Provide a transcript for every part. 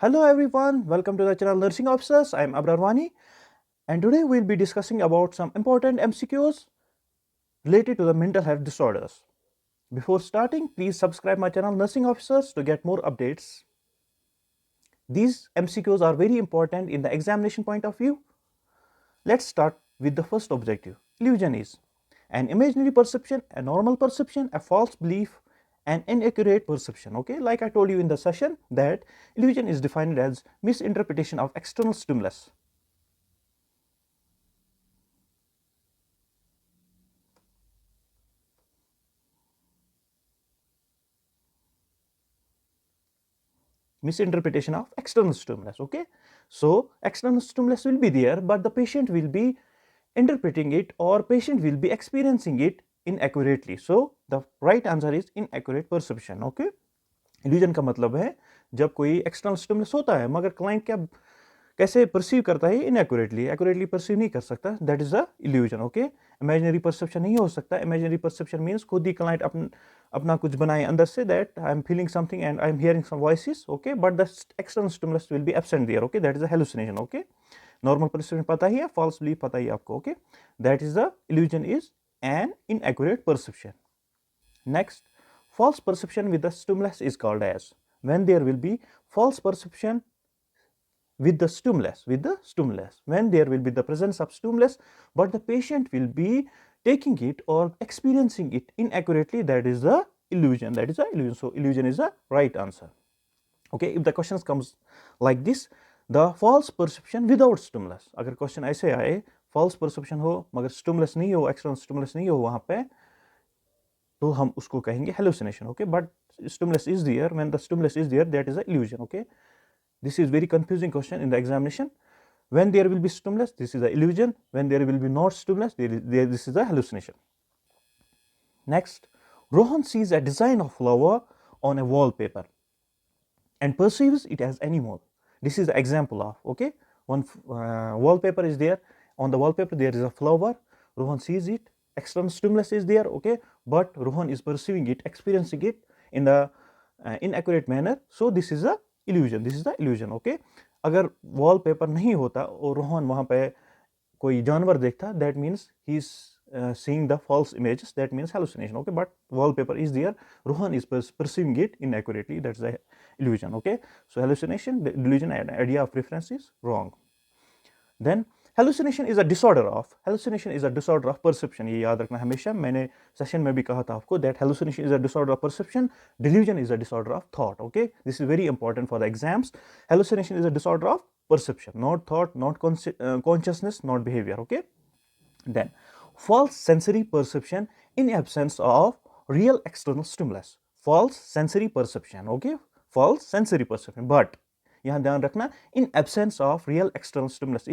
Hello everyone, welcome to the channel Nursing Officers. I am Abrar Wani and today we'll be discussing about some important MCQs related to the mental health disorders. Before starting, please subscribe my channel Nursing Officers to get more updates. These MCQs are very important in the examination point of view. Let's start with the first objective. Illusion is an imaginary perception, a normal perception, a false belief, an inaccurate perception. Okay, like I told you in the session that illusion is defined as misinterpretation of external stimulus. Misinterpretation of external stimulus. Okay, so external stimulus will be there, but the patient will be interpreting it or patient will be experiencing it inaccurately. So the right answer is inaccurate perception. Okay, illusion का मतलब है जब कोई external stimulus होता है मगर client क्या कैसे परसीव करता है एक्यूरेटली परसीव नहीं कर सकता, that is the illusion. Okay, imaginary perception नहीं हो सकता. इमेजिनरी परसेप्शन मीन्स खुद ही क्लाइंट अपना कुछ बनाए अंदर से, that I am feeling something and I am hearing some voices. Okay, but the external stimulus will be absent there. Okay, that is the hallucination. Okay, normal perception पता ही है, false belief पता ही है आपको. Okay, that is the illusion is an inaccurate perception. Next, false perception with the stimulus is called as when there will be false perception with the stimulus, when there will be the presence of stimulus but the patient will be taking it or experiencing it inaccurately, that is the illusion. So illusion is the right answer. Okay, if the questions comes like this, the false perception without stimulus, अगर question ऐसे आए false perception हो मगर stimulus नहीं हो, external stimulus नहीं हो वहां पे, तो हम उसको कहेंगे hallucination. Okay, but stimulus is there. When the stimulus is there, that is an illusion. Okay, this is very confusing question in the examination. When there will be stimulus, this is the illusion. When there will be not stimulus, this is the hallucination. Next, Rohan sees a design of flower on a wallpaper and perceives it as animal. This is the example of, okay, one wallpaper is there. On the wallpaper there is a flower. Rohan sees it. External stimulus is there, okay, but Rohan is perceiving it, experiencing it in the inaccurate manner. So this is the illusion. Okay, अगर wallpaper नहीं होता और रोहन वहाँ पे कोई जानवर देखता, that means he is seeing the false images, that means hallucination. Okay, but wallpaper is there, Rohan is perceiving it inaccurately, that's the illusion. Okay, so hallucination, delusion, and idea of reference is wrong. Then hallucination is a disorder of perception. ये याद रखना हमेशा, मैंने session में भी कहा था आपको that hallucination is a disorder of perception, delusion is a disorder of thought. Okay, this is very important for the exams. Hallucination is a disorder of perception, not thought, not consciousness, not behavior. Okay, then false sensory perception in absence of real external stimulus. False sensory perception. Okay, false sensory perception, but यहाँ ध्यान रखना, in absence of real external stimulus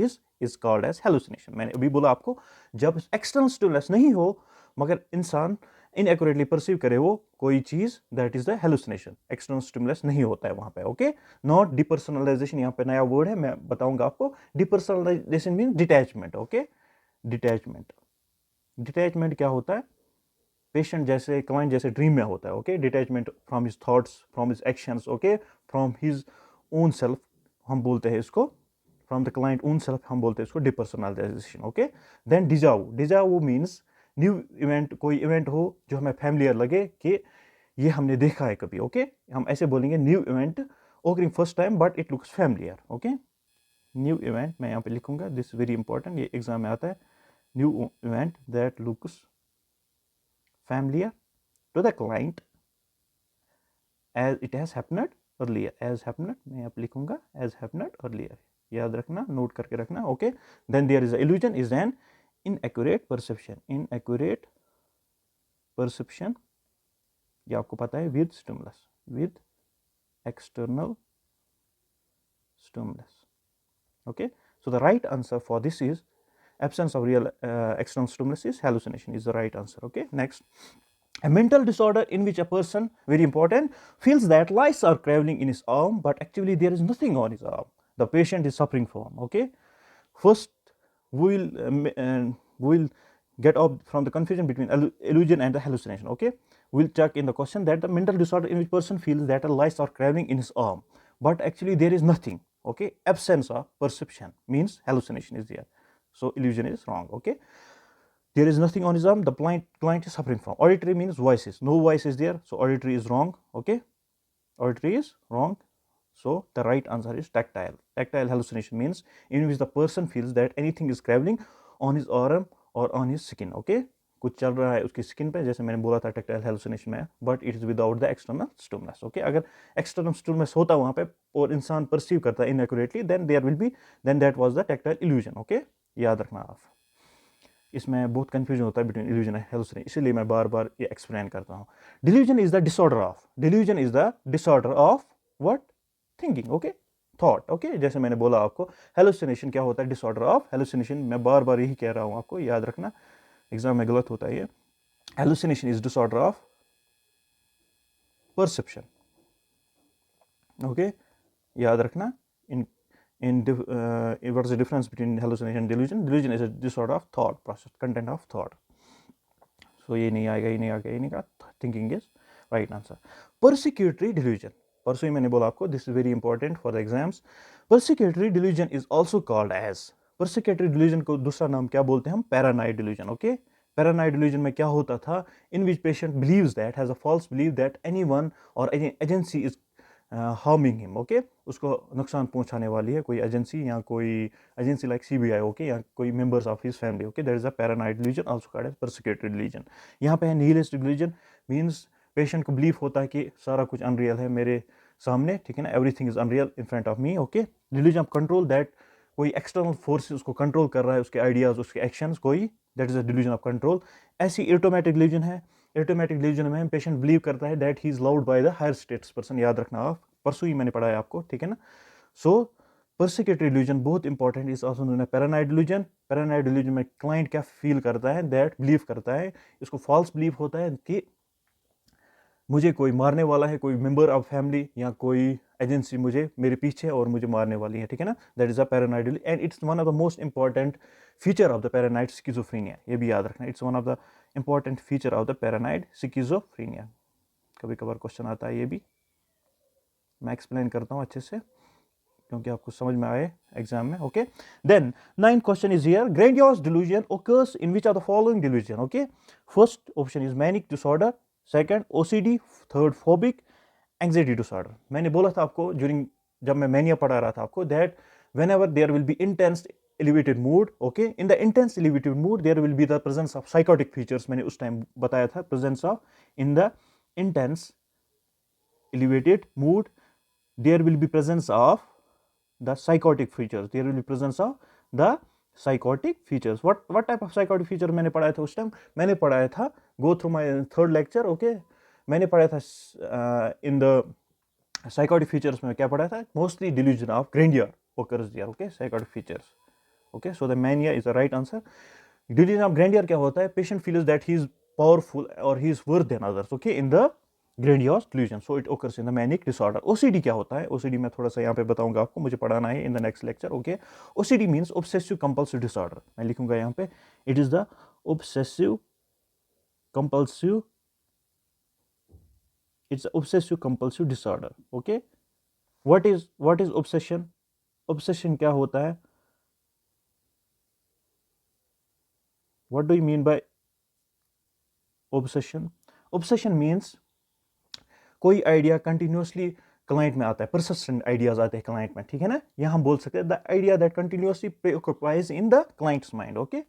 is called as hallucination. मैंने अभी बोला आपको, जब external stimulus नहीं हो मगर इंसान इनएक्यूरेटली परसीव करे वो कोई चीज, that is the hallucination. External stimulus नहीं होता है वहां पे. ओके, नॉट डिपर्सनलाइजेशन, यहाँ पे नया वर्ड है, मैं बताऊंगा आपको. Depersonalisation mean detachment. Okay, detachment क्या होता है? पेशेंट जैसे, क्लाइंट जैसे ड्रीम में होता है. Okay, detachment from his thoughts, from his actions. Okay, from his own self हम बोलते हैं इसको, from the client own self हम बोलते हैं इसको depersonalisation. Okay, then deja vu means new event, कोई इवेंट हो जो हमें फैमिलियर लगे कि ये हमने देखा है कभी. ओके, हम ऐसे बोलेंगे new event occurring first time but it looks familiar. Okay, new event मैं यहाँ पे लिखूंगा, दिस वेरी इंपॉर्टेंट, ये एग्जाम में आता है. New event that looks familiar to the client as it has happened earlier. As happened, मैं यहाँ पे लिखूंगा as happened earlier. याद रखना, नोट करके रखना. Okay, then there is a illusion is an inaccurate perception. Inaccurate perception, ये आपको पता है, with stimulus, with external stimulus. Okay, so the right answer for this is absence of real external stimulus is hallucination is the right answer. Okay, next, a mental disorder in which a person, very important, feels that lice are crawling in his arm but actually there is nothing on his arm. The patient is suffering from. Okay, first we will get up from the confusion between illusion and the hallucination. Okay, we'll check in the question that the mental disorder in which person feels that a lice are crawling in his arm. but actually there is nothing. Okay, absence of perception means hallucination is there, so illusion is wrong. Okay, there is nothing on his arm, the client is suffering from. Auditory means voices, no voice is there, so auditory is wrong. Okay, auditory is wrong, so the right answer is tactile. Tactile hallucination means in which the person feels that anything is traveling on his arm or on his skin. Okay, कुछ चल रहा है उसकी skin पे, जैसे मैंने बोला था tactile hallucination में, but it is without the external stimulus. Okay, अगर external stimulus होता वहाँ पे और इंसान perceive करता है inaccurately, then that was the tactile illusion. Okay, याद रखना आप, इसमें बहुत कंफ्यूजन होता है बिटवीन इल्यूजन एंड हेलुसिनेशन, इसलिए मैं बार बार ये एक्सप्लेन करता हूँ. Delusion is the disorder of what, thinking. Okay, thought. Okay, जैसे मैंने बोला आपको हेलुसिनेशन क्या होता है, डिसऑर्डर ऑफ हेलुसिनेशन. मैं बार बार यही कह रहा हूँ आपको, याद रखना, एग्जाम में गलत होता है ये. Hallucination is disorder of perception. Okay, याद रखना. what is the difference between hallucination and delusion? Delusion is a disorder of thought process, content of thought. So ये नहीं आएगा, ये नहीं आएगा, ये नहीं आएगा. Thinking is right answer. Persecutory delusion. परसों ही मैंने बोला आपको, this is very important for the exams. Persecutory delusion is also called as, persecutory delusion को दूसरा नाम क्या बोलते हैं हम, paranoid delusion. Okay, paranoid delusion में क्या होता था, in which patient believes that, has a false belief that anyone or any agency is harming him. Okay, उसको नुकसान पहुंचाने वाली है कोई एजेंसी, या कोई एजेंसी लाइक CBI. ओके, या कोई members of his family. Okay, that is a paranoid delusion, also called as persecutory delusion. यहाँ पे है निहिलिस्टिक डिल्यूजन, मींस पेशेंट को बिलीव होता है कि सारा कुछ अनरियल है मेरे सामने, ठीक है ना, everything is unreal in front of me. Okay, delusion of control, that कोई एक्सटर्नल फोर्स उसको कंट्रोल कर रहा है, उसके आइडियाज, उसके एक्शंस, कोई, that is a delusion of control. ऐसी इरिटोमेटिक डिल्यूजन है. इरिटोमेटिक डिल्यूजन में पेशेंट बिलीव करता है that he is loved by the higher status person. याद रखना आप, परसों ही मैंने पढ़ा है आपको, ठीक है ना. सो परसिक्यूटरी डिल्यूजन बहुत important, is also known as paranoid delusion. Paranoid delusion में क्लाइंट क्या फील करता है, दैट बिलीव करता है, इसको फॉल्स बिलीव होता है कि मुझे कोई मारने वाला है, कोई मेंबर ऑफ फैमिली या कोई एजेंसी मुझे मेरे पीछे और मुझे मारने वाली है, ठीक है ना. That is a paranoid, and it's one of the most important feature of the paranoid schizophrenia. ये भी याद रखना, it's one of the important feature of the paranoid schizophrenia. कभी कभार क्वेश्चन आता है, ये भी मैं एक्सप्लेन करता हूँ अच्छे से क्योंकि आपको समझ में आए एग्जाम में. Okay, then 9th question is here, grandiose delusion occurs in which of the following delusion? Okay, first option is manic disorder, second OCD, third phobic anxiety disorder. मैंने बोला था आपको जब मैं मैनिया पढ़ा रहा था आपको, that whenever there will be intense elevated mood, okay, in the intense elevated mood there will be the presence of psychotic features. मैंने उस टाइम बताया था, presence of, in the intense elevated mood there will be presence of the psychotic features. There will be presence of the psychotic features. What type of psychotic feature मैंने पढ़ाया था उस time? मैंने पढ़ाया था, go through my third lecture. okay, मैंने पढ़ाया था in the psychotic features में क्या पढ़ाया था, mostly delusion of grandeur occurs there. okay, psychotic features. okay, so the mania is the right answer. Delusion of grandeur क्या होता है, patient feels that he is powerful or he is worse than others. okay, in the grandiose delusion, so it occurs in the manic disorder. OCD क्या होता है, OCD मैं थोड़ा सा यहाँ पे बताऊंगा आपको, मुझे पढ़ाना है in the next lecture. okay, OCD means obsessive compulsive disorder. मैं लिखूंगा यहाँ पे, it is the obsessive compulsive, it's obsessive compulsive disorder. okay, what is obsession? obsession क्या होता है, what do you mean by obsession? obsession means कोई idea continuously client में आता है, परसिस्टेंट आइडियाज आते हैं क्लाइंट में, ठीक है ना. यहाँ हम बोल सकते हैं the idea that continuously preoccupies in the client's mind. Okay,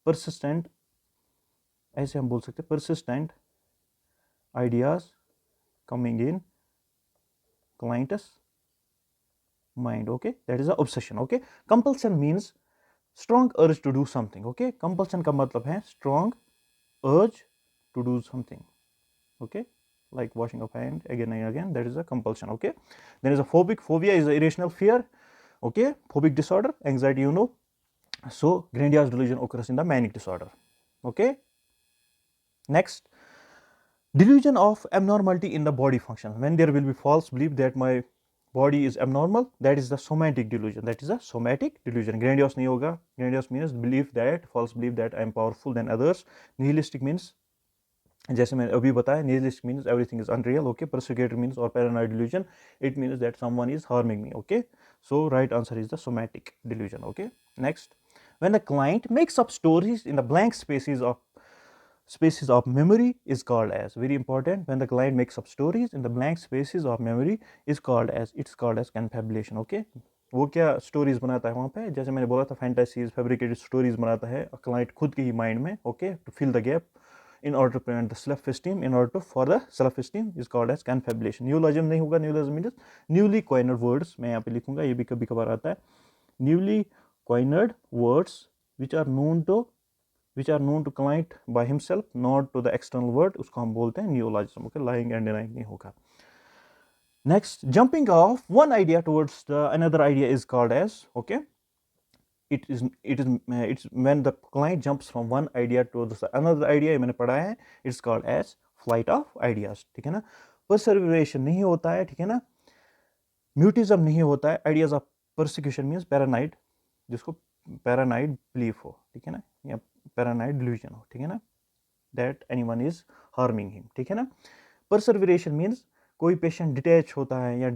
persistent, ऐसे हम बोल सकते हैं persistent ideas coming in client's mind. Okay, that is a obsession. Okay, compulsion means strong urge to do something. Okay, compulsion का मतलब है strong urge to do something. Okay, like washing of hand again and again, that is a compulsion. okay, then is a phobic. Phobia is a irrational fear. okay, phobic disorder, anxiety, you know. So grandiose delusion occurs in the manic disorder. okay, next, delusion of abnormality in the body function, when there will be false belief that my body is abnormal, that is the somatic delusion. that is a somatic delusion. Grandiose nahi hoga. Grandiose means belief that, false belief that I am powerful than others. Nihilistic means जैसे मैंने अभी बताया, nihilist means everything is unreal, okay. Persecutor means और paranoid delusion, it means that someone is harming me, okay. So right answer is the somatic delusion, okay. Next, when the client makes up stories in the blank spaces of memory is called as, very important, when the client makes up stories in the blank spaces of memory is called as, it's called as confabulation, okay. वो क्या stories बनाता है वहाँ पे, जैसे मैंने बोला था फैंटेसीज, फैब्रिकेटेड स्टोरीज बनाता है क्लाइंट खुद के ही माइंड में, okay, to fill the gap in order to prevent the self-esteem, in order to for the self-esteem is called as confabulation. Neologism नहीं होगा, neologism means newly coined words, मैं यहाँ पे लिखूंगा, ये भी कभी कभार आता है, newly coined words which are known to client by himself, not to the external world, उसको हम बोलते हैं neologism, okay. lying and denying नहीं होगा. Next, jumping off one idea towards the another idea is called as, okay, it's when the client jumps from one idea to another idea, ये मैंने पढ़ा है, it's called as flight of ideas, ठीक है ना. perseveration नहीं होता है, ठीक है ना. mutism नहीं होता है. ideas of persecution means paranoid, जिसको paranoid belief हो, ठीक है ना, या paranoid delusion हो, ठीक है ना, that anyone is harming him, ठीक है ना. perseveration means कोई पेशेंट डिटैच होता है या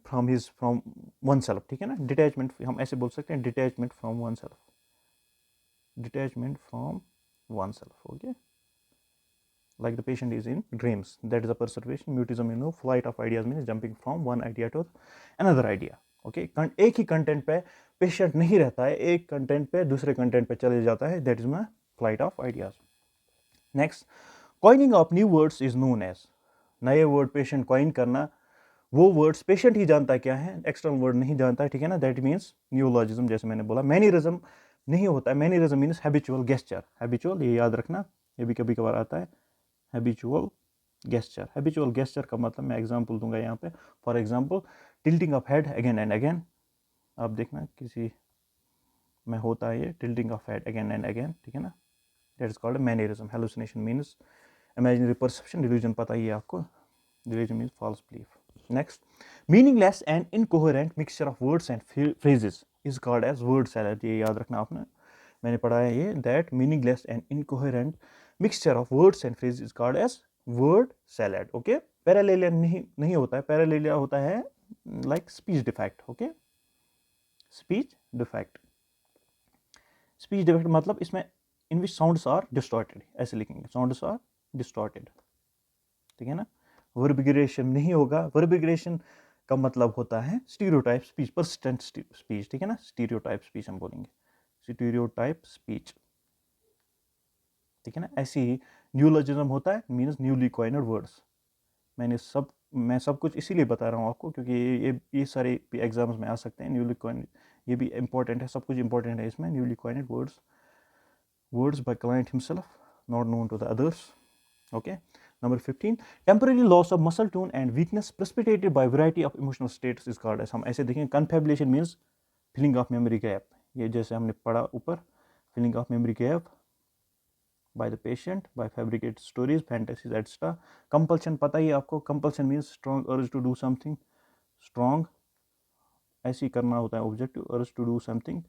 फ्रॉम वन सेल्फ, ठीक है ना. डिटैचमेंट हम ऐसे बोल सकते हैं, detachment from one self, detachment from one self, okay. like the patient is in dreams, that is a perseveration. mutism, you know, flight of ideas means jumping from one idea to another idea, okay. एक ही content पे patient नहीं रहता है, एक content पे दूसरे content पे चले जाता है, that is my flight of ideas. next, coining of new words is known as, नए वर्ड पेशेंट कॉइन करना, वो वर्ड्स पेशेंट ही जानता है क्या है, एक्सटर्नल वर्ड नहीं जानता है, ठीक है ना. That means neologism. जैसे मैंने बोला, मैनरिज्म नहीं होता है. Mannerism means habitual gesture, habitual, ये याद रखना, ये भी कभी कभार आता है, हैबिचुअल गेस्चर. हैबिचुअल गेस्चर का मतलब मैं एग्जांपल दूंगा यहाँ पे. For example, tilting of head again and again, आप देखना किसी में होता है ये tilting of head again and again, ठीक है ना. That is called mannerism. Hallucination means imaginary perception, delusion पता ही है आपको, delusion means false belief. Next, meaningless and incoherent mixture of words and phrases is called as word salad. ये याद रखना आपने, मैंने पढ़ा है ये, that meaningless and incoherent mixture of words and phrases is called as word salad, okay. parallelia नहीं होता है, parallelia होता है like speech defect, okay. speech defect मतलब इसमें in which sounds are distorted, ऐसे लिखेंगे, sounds are distorted, ठीक है ना. वर्बिग्रेशन नहीं होगा. वर्बिग्रेशन का मतलब होता है स्टीरियोटाइप स्पीच, पर्सिस्टेंट स्पीच, ठीक है ना. स्टीरियोटाइप स्पीच हम बोलेंगे, स्टीरियोटाइप स्पीच, ठीक है ना. ऐसे ही न्यूलॉजिज्म होता है, मीन्स न्यूली कॉइन्ड वर्ड्स. मैं सब कुछ इसीलिए बता रहा हूँ आपको, क्योंकि ये सारे एग्जाम्स में आ सकते हैं. न्यूली कॉइन्ड, ये भी इंपॉर्टेंट है, सब कुछ इंपॉर्टेंट है इसमें. Newly coined words by client himself, not known to the others, okay. Number 15, temporary loss of muscle tone and weakness precipitated by variety of emotional states is called as, हम ऐसे देखें, confabulation means filling of memory gap, ये जैसे हमने पढ़ा ऊपर, filling of memory gap by the patient by fabricated stories, fantasies, etc. compulsion पता ही आपको, compulsion means strong urge to do something, strong ऐसे ही करना होता है, objective urge to do something,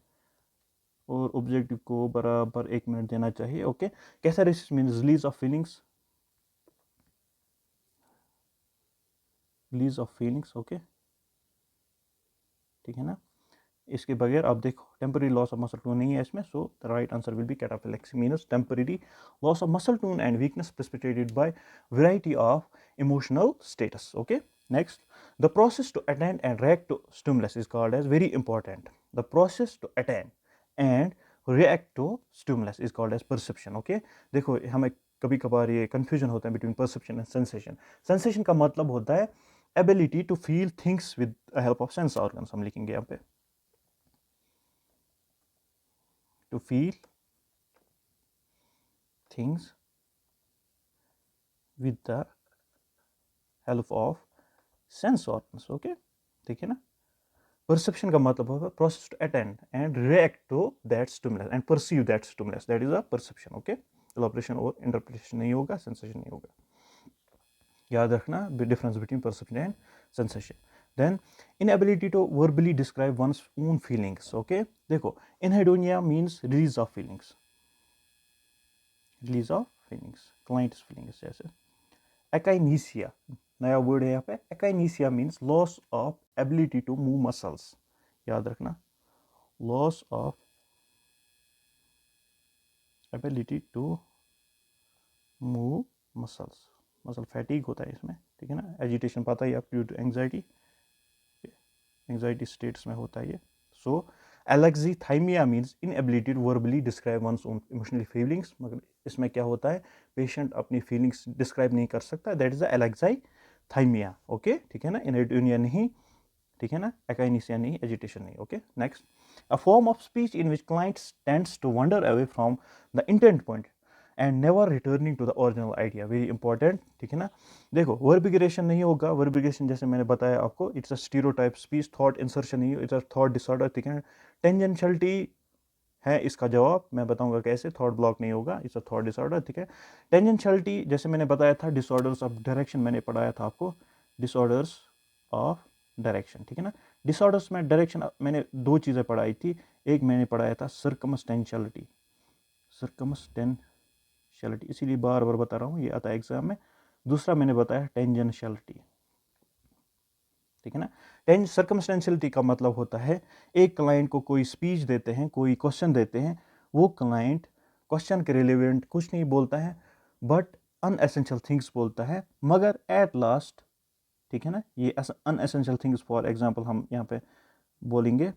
और ऑब्जेक्टिव को बराबर 1 मिनट देना चाहिए, okay. Catharsis means release of feelings, release of feelings, okay, ठीक है ना. इसके बगैर आप देखो, temporary loss of muscle tone नहीं है इसमें, so the right answer will be cataplexy, means temporary loss of muscle tone and weakness precipitated by variety of emotional status, okay. Next, the process to attend and react to stimulus is called as, very important, the process to attend and react to stimulus is called as perception, okay. देखो, हमें कभी कभार ये confusion होता है between perception and sensation. Sensation का मतलब होता है ability to feel things with help of sense organs, हम लिखेंगे यहाँ पे, to feel things with the help of sense organs, okay, ठीक है ना. perception का मतलब होगा process to attend and react to that stimulus and perceive that stimulus, that is a perception, okay. elaboration और interpretation नहीं होगा, sensation नहीं होगा, याद रखना difference between perception and sensation. Then inability to verbally describe one's own feelings, okay. देखो, anhedonia means release of feelings, release of feelings, client is feelings. जैसे akinesia, नया वर्ड है यहाँ पे। Akinesia means loss of ability to move muscles, याद रखना, loss of ability to move muscles, muscle fatigue होता है इसमें, ठीक है ना। एजिटेशन पता ही आप, due to anxiety, anxiety states में होता है ये। So alexithymia means inability to verbally describe one's own emotional feelings, मगर इसमें क्या होता है, पेशेंट अपनी फीलिंग्स डिस्क्राइब नहीं कर सकता, दैट इज द एलेक्सीथाइमिया। ओके, ठीक है ना, इनएडिनिया नहीं, ठीक है ना, एकाइनीसिया नहीं, एजिटेशन नहीं। Okay, next, a form of speech in which clients tends to wander away from the intent point and never returning to the original idea, very important, ठीक है ना। देखो, वर्बिगेशन नहीं होगा, वर्बिगेशन जैसे मैंने बताया आपको, it's a stereotype speech, thought insertion नहीं, इट्स अ थॉट डिसऑर्डर, ठीक है। टेंजेंशियलिटी है इसका जवाब, मैं बताऊंगा कैसे, थॉट ब्लॉक नहीं होगा, इट्स अ थॉट डिसऑर्डर, ठीक है। टेंजेंशियलिटी जैसे मैंने बताया था, डिसऑर्डर्स ऑफ डायरेक्शन मैंने पढ़ाया था आपको, डिसऑर्डर्स ऑफ डायरेक्शन, ठीक है ना। डिसऑर्डर्स में डायरेक्शन मैंने दो चीज़ें पढ़ाई थी, एक मैंने पढ़ाया था सर्कमस्टेंशियलिटी, सर्कमस्टेंशियलिटी, इसीलिए बार बार बता रहा हूँ, ये आता है एग्जाम में। दूसरा मैंने बताया टेंजेंशियलिटी, ठीक है ना। सर्कमस्टेंशियलिटी का मतलब होता है, एक क्लाइंट को कोई स्पीच देते हैं, कोई क्वेश्चन देते हैं, वो क्लाइंट क्वेश्चन के रिलेवेंट कुछ नहीं बोलता है, बट अनएसेंशियल थिंग्स बोलता है, मगर एट लास्ट, ठीक है ना, ये अनएसेंशियल थिंग्स, फॉर एग्जांपल हम यहाँ पे बोलेंगे,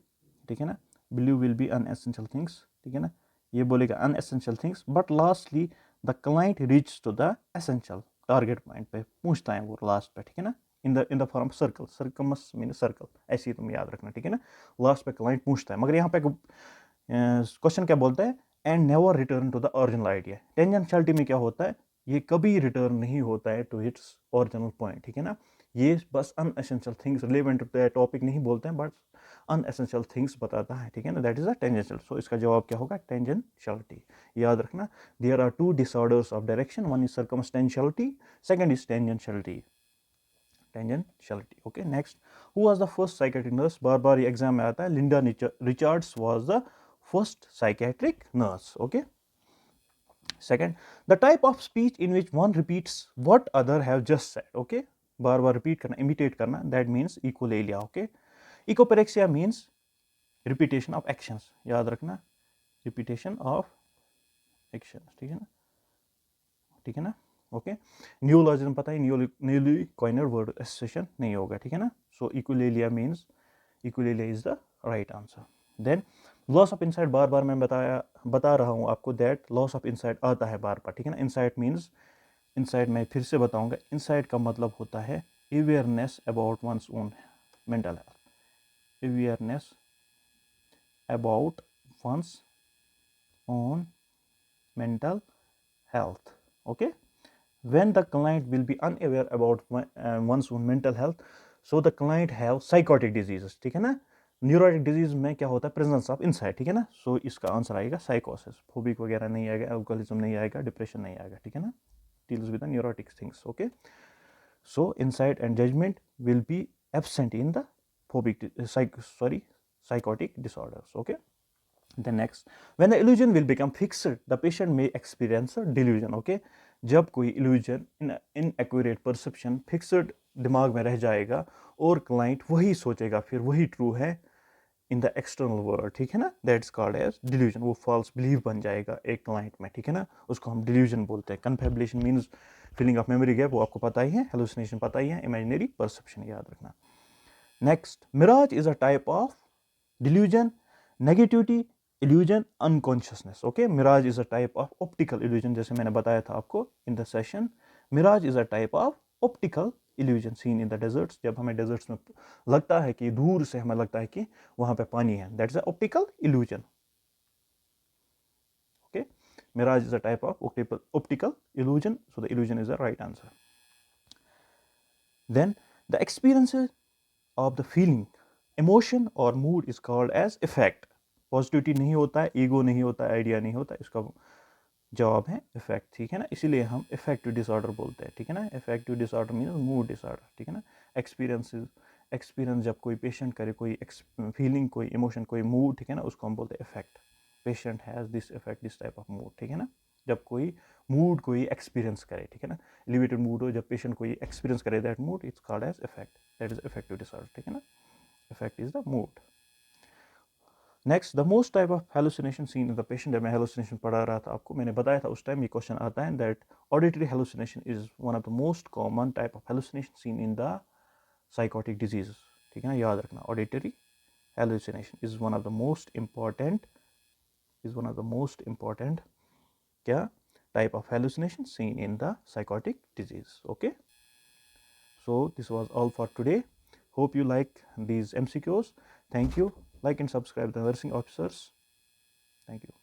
ठीक है ना, believe will be unessential things, ठीक है ना, ये बोलेगा unessential things, but lastly the client reach to the essential target point पे पहुंचता है वो लास्ट पे, ठीक है ना, in the form circle, circums mean circle, ऐसे ही तुम याद रखना, ठीक है ना, लास्ट पे क्लाइंट पूछता है, मगर यहाँ पे क्वेश्चन क्या बोलता है, and never return to the original idea. Tangentiality में क्या होता है, ये कभी रिटर्न नहीं होता है टू इट्स ओरिजिनल पॉइंट, ठीक है ना, ये बस unessential things relevant to the topic नहीं बोलते हैं, बट अनएसेंशियल थिंग्स बताता है, ठीक है ना, that is a tangential. So इसका जवाब क्या होगा, टेंजेंशियलिटी, याद रखना। There are two disorders of direction, one is circumstantiality, second is tangentiality, tangentiality. Okay, next, who was the first psychiatric nurse, बार बार ये एग्जाम में आता है, Linda Richards was the first psychiatric nurse. Okay, second, the type of speech in which one repeats what other have just said. Okay, bar bar repeat करना, imitate करना, that means echolalia. Okay, ecopyrexia means repetition of actions, याद रखना, repetition of actions, ठीक है ना, ठीक है ना। ओके, न्यूलॉजिज्म पता है, न्यूली कॉइनर वर्ड एसोसिएशन नहीं होगा, ठीक है ना। So echolalia means, echolalia is the right answer. Then loss of insight, बार बार मैं बता रहा हूँ आपको, दैट लॉस ऑफ इनसाइट आता है बार बार, ठीक है ना। इनसाइट मीन्स, इनसाइट मैं फिर से बताऊंगा, इनसाइट का मतलब होता है awareness about one's own mental health, awareness about one's own mental health. Okay, when the client will be unaware about one's own mental health, so the client have psychotic diseases, ठीक है ना। Neurotic disease में क्या होता है, presence of insight, ठीक है ना। सो इसका आंसर आएगा साइकोसिस, फोबिक वगैरह नहीं आएगा, अल्कोहलिज्म नहीं आएगा, डिप्रेशन नहीं आएगा, ठीक है ना, deals with the neurotic things. Okay, so insight and judgement will be absent in the phobic psychotic disorders. Okay, the next, when the illusion will become fixed, the patient may experience a delusion. Okay, जब कोई illusion, inaccurate perception, fixed दिमाग में रह जाएगा और client वही सोचेगा, फिर वही ट्रू है इन द एक्सटर्नल वर्ल्ड, ठीक है ना, दैट्स कॉल्ड एज डिल्यूजन, वो फॉल्स बिलीव बन जाएगा एक क्लाइंट में, ठीक है ना, उसको हम डिल्यूजन बोलते हैं। Confabulation means feeling of memory gap, वो आपको पता ही है, हेलुसिनेशन पता ही है, इमेजिनरी परसेप्शन याद रखना। Next, mirage is a type of delusion, negativity, illusion, unconsciousness. Okay, mirage is a type of optical illusion, जैसे मैंने बताया था आपको in the session, mirage is a type of optical illusion seen in the deserts, जब हमें deserts में लगता है कि दूर से हमें लगता है कि वहां पे पानी है, that's a optical illusion. Okay, mirage is a type of optical illusion, so the illusion is the right answer. Then the experiences of the feeling, emotion और mood is called as effect. Positivity नहीं होता है, ego नहीं होता है, idea नहीं होता, इसका जवाब है इफेक्ट, ठीक है ना, इसीलिए हम इफेक्टिव डिसऑर्डर बोलते हैं, ठीक है ना। Effective disorder means mood disorder, ठीक है ना। एक्सपीरियंस जब कोई पेशेंट करे, कोई फीलिंग, कोई इमोशन, कोई मूड, ठीक है ना, उसको हम बोलते हैं effect. Patient has this effect, this type of mood, ठीक है ना, जब कोई मूड कोई एक्सपीरियंस करे, ठीक है ना, एलिवेटेड मूड हो, जब पेशेंट कोई एक्सपीरियंस करे that mood, it's called as affect, that is affective disorder, ठीक है ना, affect is the mood. Next, the most type of hallucination seen in the patient, जब मैं हेलुसिनेशन पढ़ा रहा था आपको, मैंने बताया था उस टाइम ये क्वेश्चन आता है that auditory hallucination is one of the most common type of hallucination seen in the psychotic disease, ठीक है ना, याद रखना, auditory hallucination is one of the most important क्या type of hallucination seen in the psychotic disease. Okay, so this was all for today. Hope you like these MCQs. Thank you. Like and subscribe the nursing officers. Thank you.